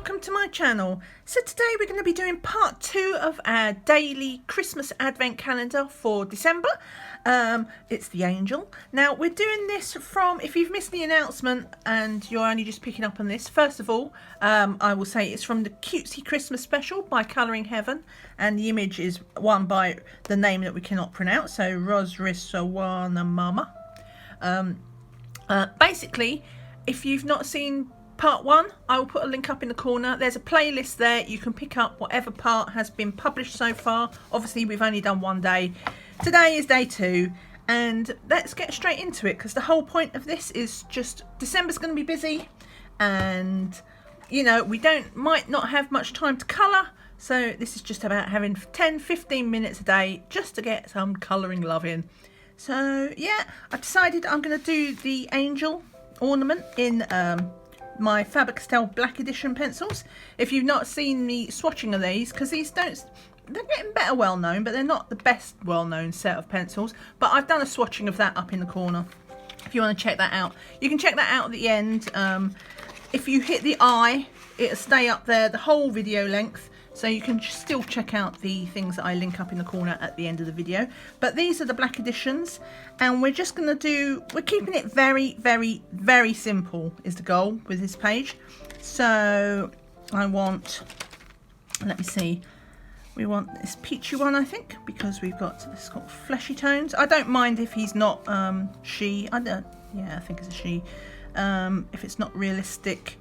welcome to my channel. So today we're going to be doing part 2 of our daily Christmas advent calendar for December. It's the angel. Now we're doing this from, if you've missed the announcement and you're only just picking up on this, first of all I will say it's from the Cutesy Christmas special by Colouring Heaven, and the image is one by the name that we cannot pronounce, so Rosrissawana Mama. Basically, if you've not seen part 1, I will put a link up in the corner. There's a playlist there. You can pick up whatever part has been published so far. Obviously, we've only done one day. Today is day 2, and let's get straight into it, because the whole point of this is just December's going to be busy, and you know, we might not have much time to colour, so this is just about having 10-15 minutes a day just to get some colouring love in. So yeah, I've decided I'm going to do the angel ornament in my FABER Black Edition pencils. If you've not seen me swatching of these, because they're getting better well known, but they're not the best well known set of pencils, but I've done a swatching of that up in the corner if you want to check that out. You can check that out at the end. If you hit the eye, it'll stay up there the whole video length, so you can still check out the things that I link up in the corner at the end of the video. But these are the black editions, and we're just going to we're keeping it very, very, very simple is the goal with this page. So I want, let me see, we want this peachy one, I think, because we've got, it's got fleshy tones. I don't mind if he's not she. Yeah, I think it's a she. If it's not realistic.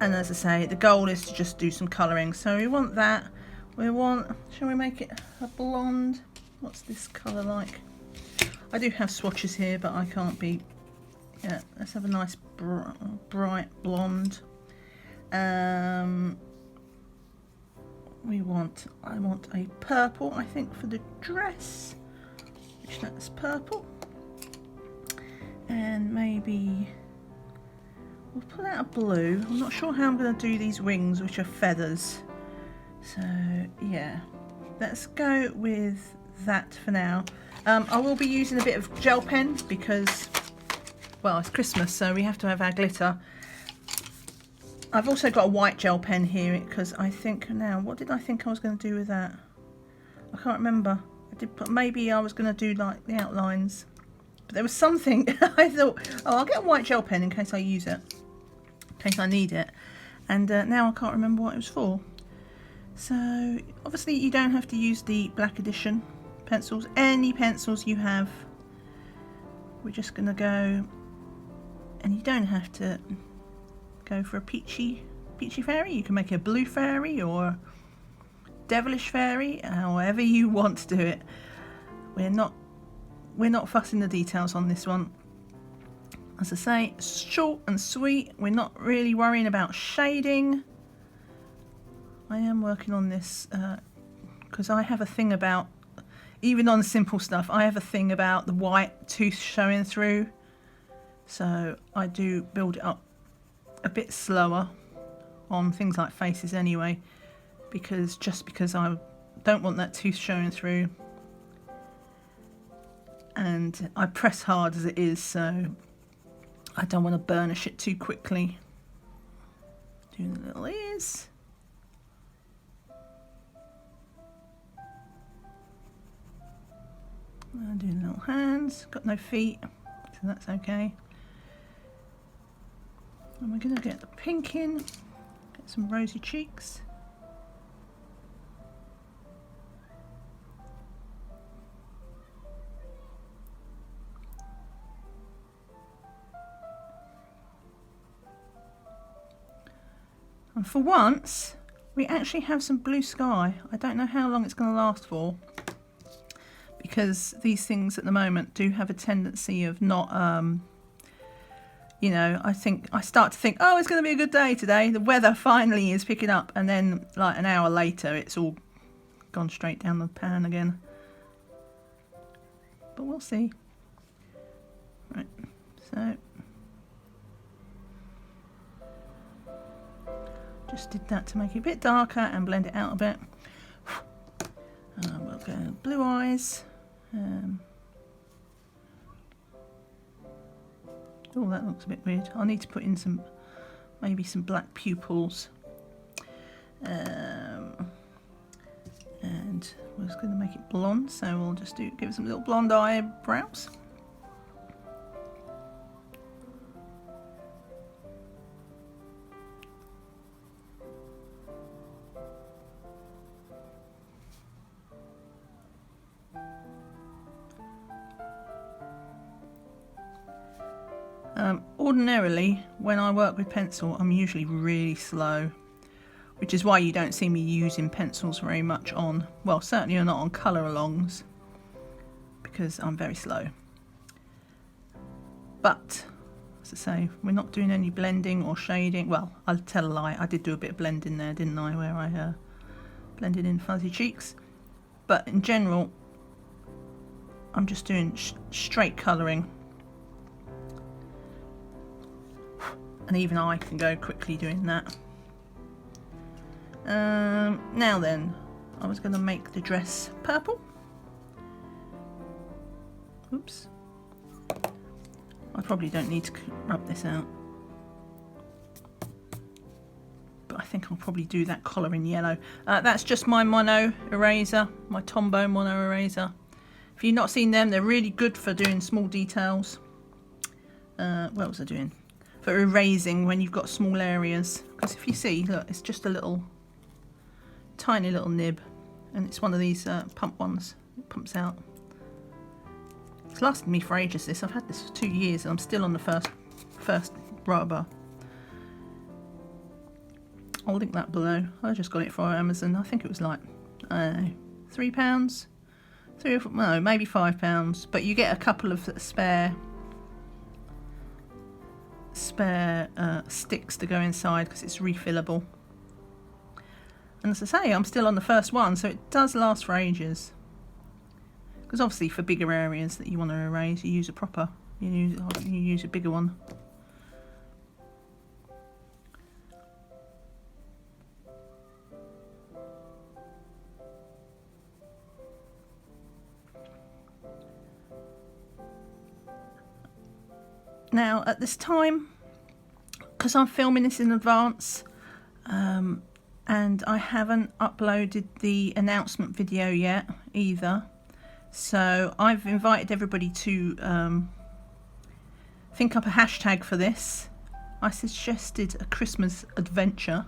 And as I say, the goal is to just do some colouring. So we want that. We want, shall we make it a blonde? What's this colour like? I do have swatches here, but I can't be, yeah, let's have a nice bright blonde. I want a purple, I think, for the dress, which that's purple. And maybe we'll put out a blue. I'm not sure how I'm going to do these wings, which are feathers. So yeah, let's go with that for now. I will be using a bit of gel pen because, well, it's Christmas, so we have to have our glitter. I've also got a white gel pen here because I think, now, what did I think I was going to do with that? I can't remember. I did put, maybe I was going to do like the outlines. But there was something, I thought, oh, I'll get a white gel pen in case I use it, in case I need it. And now I can't remember what it was for. So, obviously you don't have to use the black edition pencils. Any pencils you have, we're just going to go, and you don't have to go for a peachy fairy. You can make a blue fairy or devilish fairy, however you want to do it. We're not fussing the details on this one. As I say, short and sweet. We're not really worrying about shading. I am working on this because I have a thing about, even on simple stuff, I have a thing about the white tooth showing through. So I do build it up a bit slower on things like faces anyway, because I don't want that tooth showing through. And I press hard as it is, so I don't want to burnish it too quickly. Doing the little ears. And doing little hands. Got no feet, so that's okay. And we're going to get the pink in. Get some rosy cheeks. And for once, we actually have some blue sky. I don't know how long it's going to last for, because these things at the moment do have a tendency of not, you know, I start to think, oh, it's going to be a good day today. The weather finally is picking up, and then like an hour later, it's all gone straight down the pan again. But we'll see. Right, so just did that to make it a bit darker and blend it out a bit. We'll go blue eyes. Oh, that looks a bit weird. I'll need to put in some maybe some black pupils. And we're just going to make it blonde, so we'll just give it some little blonde eyebrows. Ordinarily, when I work with pencil, I'm usually really slow, which is why you don't see me using pencils very much on, well, certainly not on colour alongs, because I'm very slow. But, as I say, we're not doing any blending or shading. Well, I'll tell a lie, I did do a bit of blending there, didn't I, where I blended in fuzzy cheeks. But in general, I'm just doing straight colouring. And even I can go quickly doing that. Now then, I was going to make the dress purple. Oops. I probably don't need to rub this out. But I think I'll probably do that collar in yellow. That's just my mono eraser, my Tonbow mono eraser. If you've not seen them, they're really good for doing small details. What was I doing? For erasing when you've got small areas, because if you see, look, it's just a little tiny little nib, and it's one of these pump ones. It pumps out. It's lasted me for ages. I've had this for 2 years and I'm still on the first rubber. I'll link that below. I just got it from Amazon. I think it was like £3, no, maybe £5, but you get a couple of spare sticks to go inside because it's refillable. And as I say, I'm still on the first one, so it does last for ages. Because obviously for bigger areas that you want to erase, you use you use a bigger one. Now at this time, because I'm filming this in advance, and I haven't uploaded the announcement video yet either, so I've invited everybody to think up a hashtag for this. I suggested a Christmas adventure,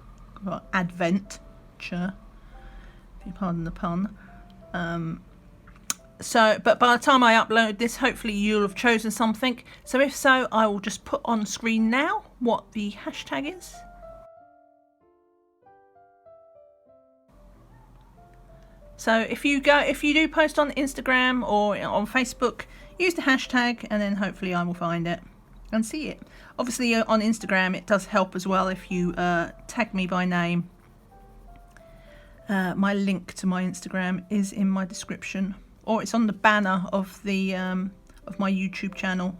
or adventure, if you pardon the pun. But by the time I upload this, hopefully you'll have chosen something. So if so, I will just put on screen now what the hashtag is. So if you do post on Instagram or on Facebook, use the hashtag and then hopefully I will find it and see it. Obviously on Instagram it does help as well if you tag me by name. My link to my Instagram is in my description, or it's on the banner of the of my YouTube channel.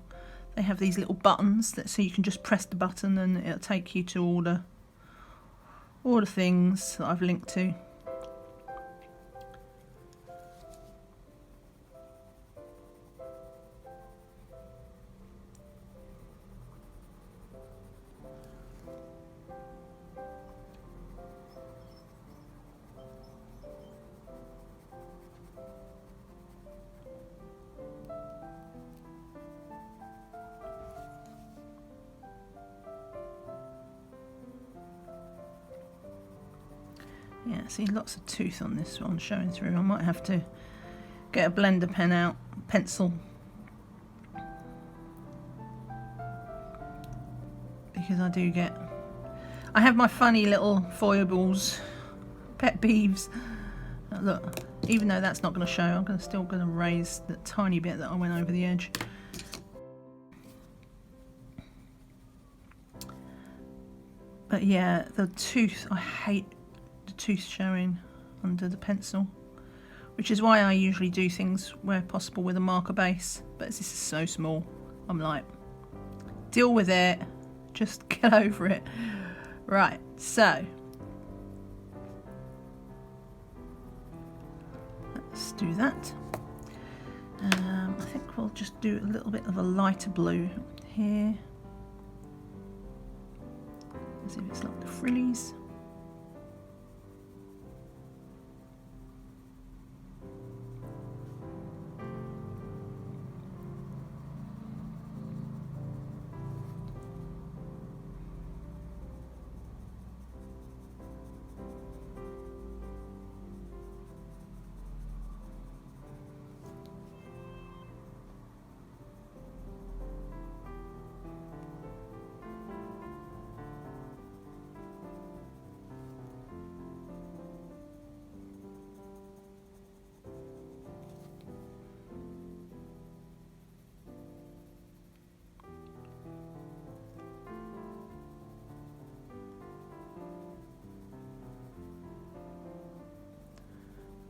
They have these little buttons so you can just press the button and it'll take you to all the things that I've linked to. Yeah, see lots of tooth on this one showing through. I might have to get a blender pen out, pencil, because I have my funny little foibles, pet peeves. Look, even though that's not going to show, I'm still going to raise the tiny bit that I went over the edge. But yeah, the tooth, I hate tooth showing under the pencil, which is why I usually do things where possible with a marker base, but this is so small, I'm like, deal with it, just get over it. Right, so let's do that. I think we'll just do a little bit of a lighter blue here. as if it's like the frillies.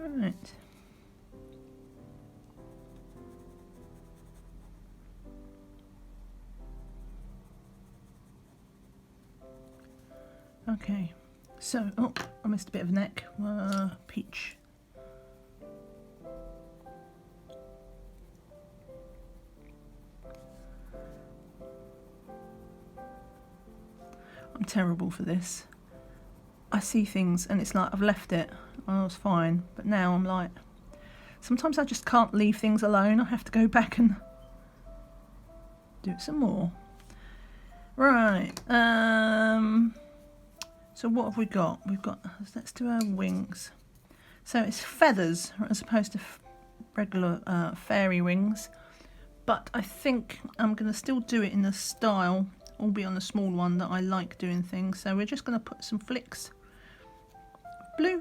Right. Okay, so, oh, I missed a bit of neck. Peach. I'm terrible for this. I see things and it's like I've left it. I was fine, but now I'm like, sometimes I just can't leave things alone. I have to go back and do it some more. Right. So what have we got? We've got, let's do our wings. So it's feathers as opposed to regular fairy wings. But I think I'm going to still do it in the style, albeit on the small one, that I like doing things. So we're just going to put some flicks of blue.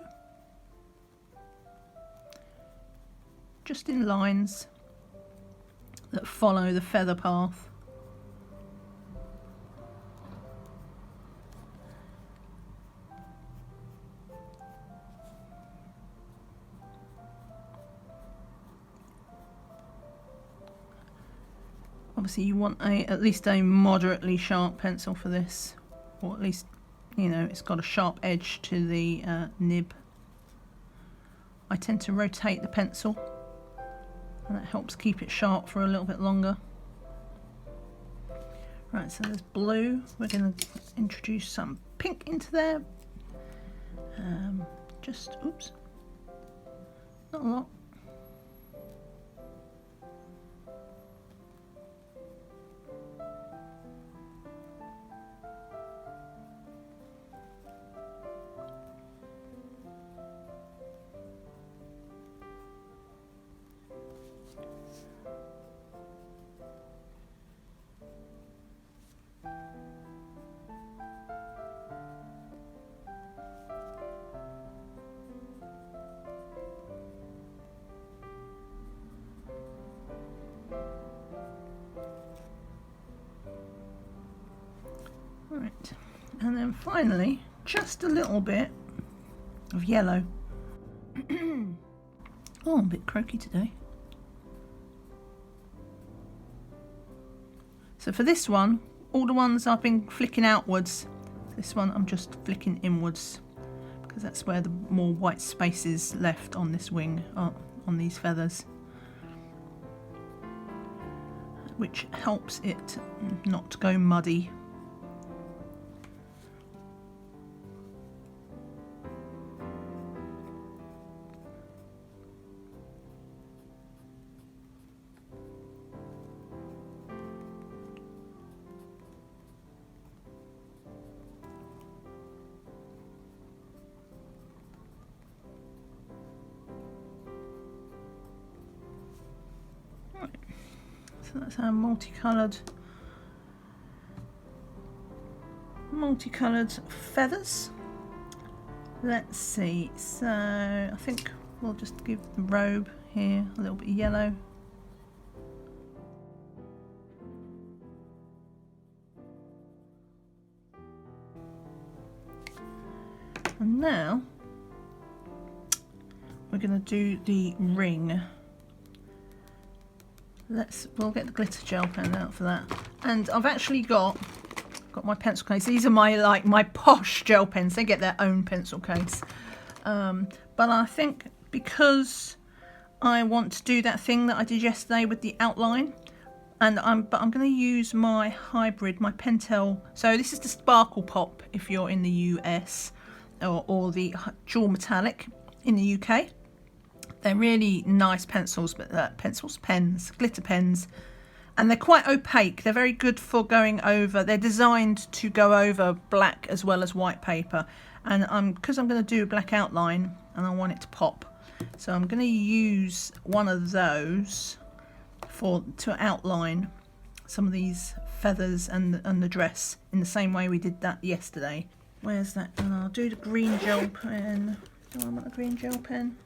Just in lines that follow the feather path. Obviously you want at least a moderately sharp pencil for this, or at least, you know, it's got a sharp edge to the nib. I tend to rotate the pencil and that helps keep it sharp for a little bit longer. Right, so there's blue. We're going to introduce some pink into there. Just, oops, not a lot. Right, and then finally, just a little bit of yellow. Oh, I'm a bit croaky today. So for this one, all the ones I've been flicking outwards. This one I'm just flicking inwards because that's where the more white space is left on this wing, on these feathers, which helps it not to go muddy. So that's our multicoloured feathers. Let's see, so I think we'll just give the robe here a little bit of yellow. And now we're going to do the ring. We'll get the glitter gel pen out for that. And I've actually got my pencil case. These are my posh gel pens. They get their own pencil case. But I think because I want to do that thing that I did yesterday with the outline, and I'm going to use my hybrid, my Pentel. So this is the Sparkle Pop if you're in the US, or the Dual Metallic in the UK. They're really nice pencils, but pens, glitter pens, and they're quite opaque. They're very good for going over. They're designed to go over black as well as white paper, and because I'm going to do a black outline and I want it to pop, so I'm going to use one of those to outline some of these feathers and the dress in the same way we did that yesterday. Where's that? And I'll do the green gel pen. Do I want a green gel pen?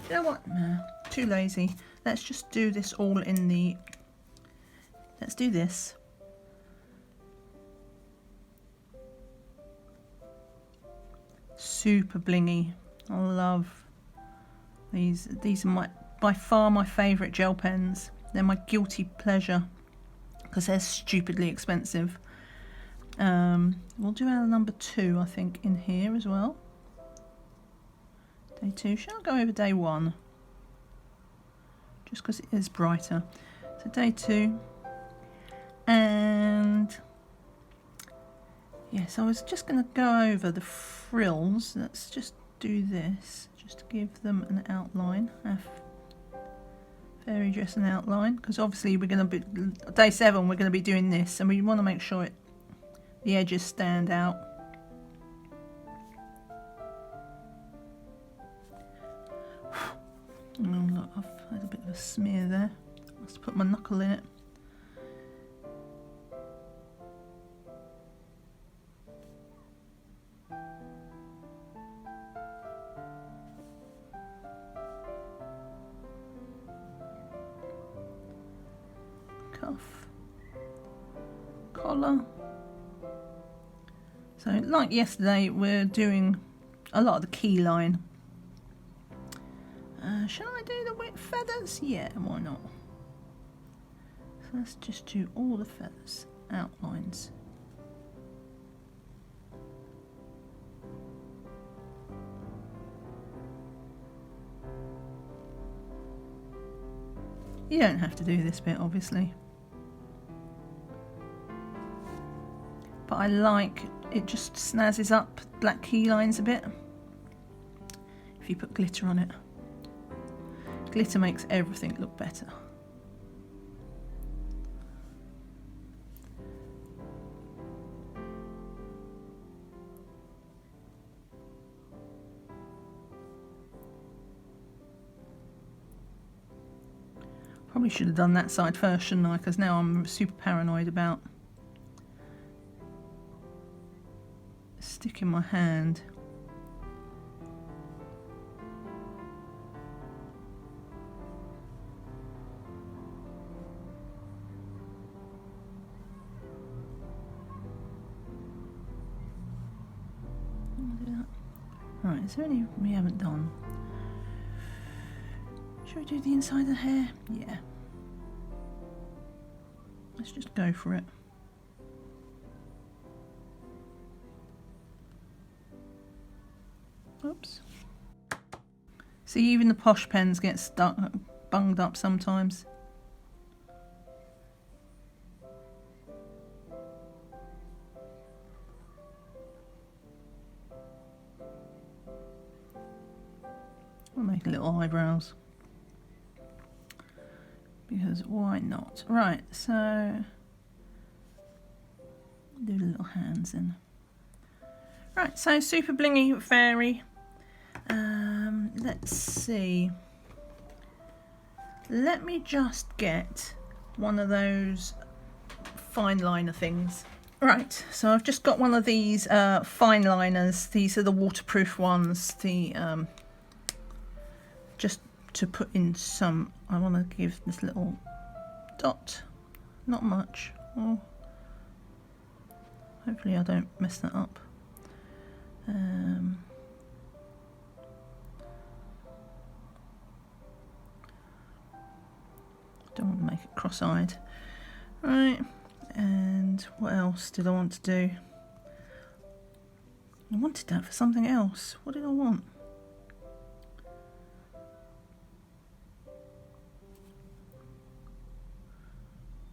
You know what? Nah, too lazy. Let's just do this all in the... Let's do this. Super blingy. I love these. These are by far my favourite gel pens. They're my guilty pleasure because they're stupidly expensive. We'll do our number 2, I think, in here as well. Day 2. Shall I go over day 1? Just because it is brighter. So day 2. And yes, I was just going to go over the frills. Let's just do this, just to give them an outline. Fairy dress and outline, because obviously we're going to be day 7. We're going to be doing this, and we want to make sure the edges stand out. Oh look, I've had a bit of a smear there. Let's put my knuckle in it. Cuff, collar. So like yesterday, we're doing a lot of the key line. Shall I do the whip feathers? Yeah, why not? So let's just do all the feathers, outlines. You don't have to do this bit, obviously. But I like, it just snazzes up black key lines a bit if you put glitter on it. Glitter makes everything look better. Probably should have done that side first, shouldn't I? Because now I'm super paranoid about sticking my hand. Right, is there any we haven't done? Should we do the inside of the hair? Yeah. Let's just go for it. Oops. See, even the posh pens get stuck, bunged up sometimes. I'll make little eyebrows. Because why not? Right, so do the little hands in. Right, so super blingy fairy. Let's see. Let me just get one of those fine liner things. Right, so I've just got one of these fine liners. These are the waterproof ones. The just to put in some, I want to give this little dot, not much. Oh, hopefully I don't mess that up. Don't want to make it cross-eyed. Right, and what else did I want to do? I wanted that for something else. What did I want?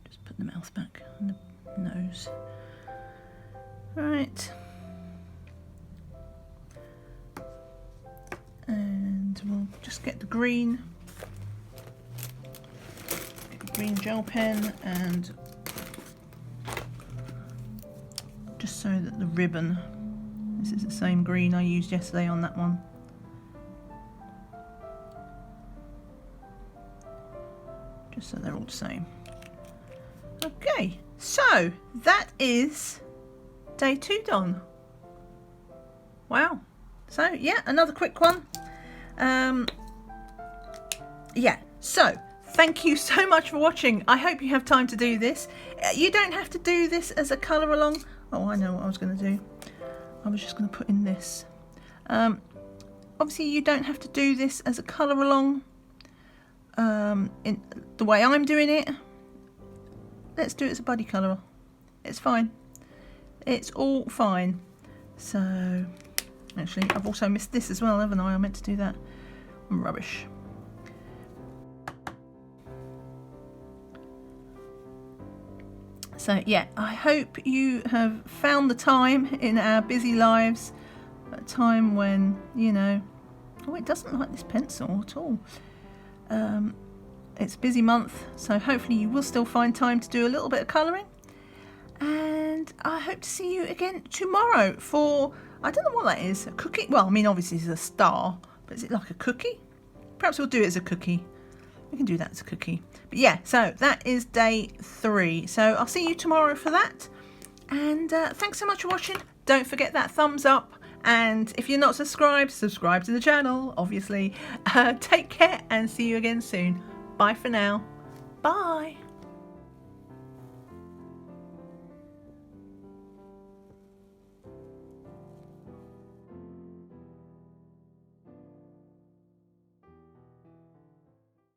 Just put the mouth back and the nose. Right. And we'll just get the green. Get the green gel pen and just so that the ribbon, this is the same green I used yesterday on that one. Just so they're all the same. Okay, so that is day 2 done. Wow. So yeah, another quick one. Yeah, so thank you so much for watching. I hope you have time to do this. You don't have to do this as a colour along. Oh, I know what I was going to do. I was just going to put in this. Obviously you don't have to do this as a colour along in the way I'm doing it. Let's do it as a buddy colour. It's fine. It's all fine. So, actually, I've also missed this as well, haven't I? I meant to do that. Rubbish. So, yeah, I hope you have found the time in our busy lives. A time when, you know... Oh, it doesn't like this pencil at all. It's a busy month, so hopefully you will still find time to do a little bit of colouring. And I hope to see you again tomorrow for, I don't know what that is, a cookie? Well, I mean, obviously it's a star, but is it like a cookie? Perhaps we'll do it as a cookie. We can do that as a cookie. But yeah, so that is day 3. So I'll see you tomorrow for that. And thanks so much for watching. Don't forget that thumbs up. And if you're not subscribed, subscribe to the channel, obviously. Take care and see you again soon. Bye for now. Bye.